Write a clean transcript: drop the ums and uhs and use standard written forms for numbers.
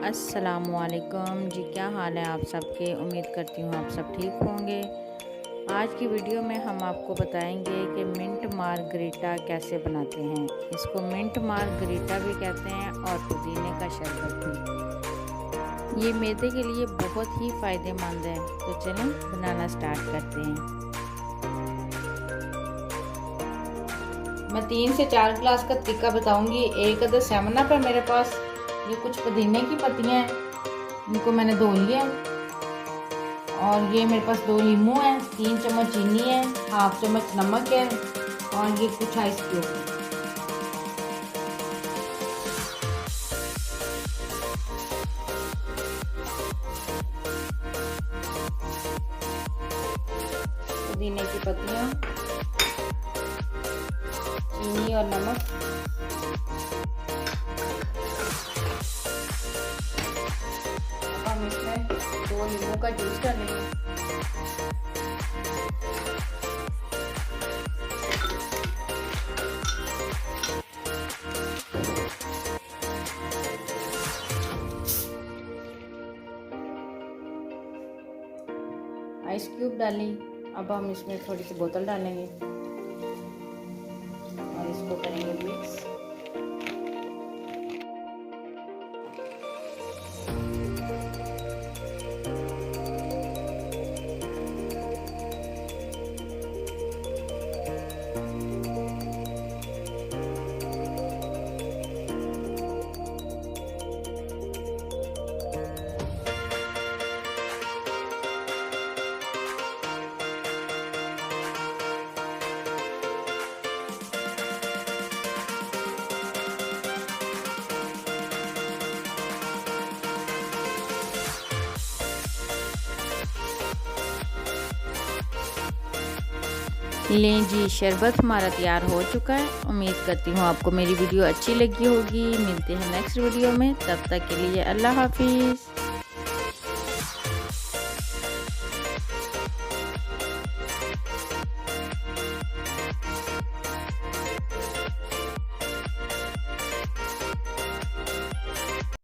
अस्सलामुअलैकुम जी, क्या हाल है आप सबके। उम्मीद करती हूँ आप सब ठीक होंगे। आज की वीडियो में हम आपको बताएंगे कि मिंट मार्गरीटा कैसे बनाते हैं। इसको मिंट मार्गरीटा भी कहते हैं और पुदीने का शरबत भी। ये मैदे के लिए बहुत ही फ़ायदेमंद है। तो चलें बनाना स्टार्ट करते हैं। मैं 3 से 4 गिलास का तरीका बताऊंगी। एक अदर सेवन अप है मेरे पास। ये कुछ पुदीने की पत्तियां हैं, इनको मैंने धो लिया। और ये मेरे पास 2 नींबू हैं, 3 चम्मच चीनी है, हाफ चम्मच नमक है और ये कुछ आइस क्यूब है। पुदीने की पत्तियां, चीनी और नमक, हम इसमें 2 नींबू का जूस डालेंगे। आइस क्यूब डाली। अब हम इसमें थोड़ी सी बोतल डालेंगे और इसको करेंगे मिक्स। लें जी, शरबत हमारा तैयार हो चुका है। उम्मीद करती हूँ आपको मेरी वीडियो अच्छी लगी होगी। मिलते हैं नेक्स्ट वीडियो में, तब तक के लिए अल्लाह हाफिज़।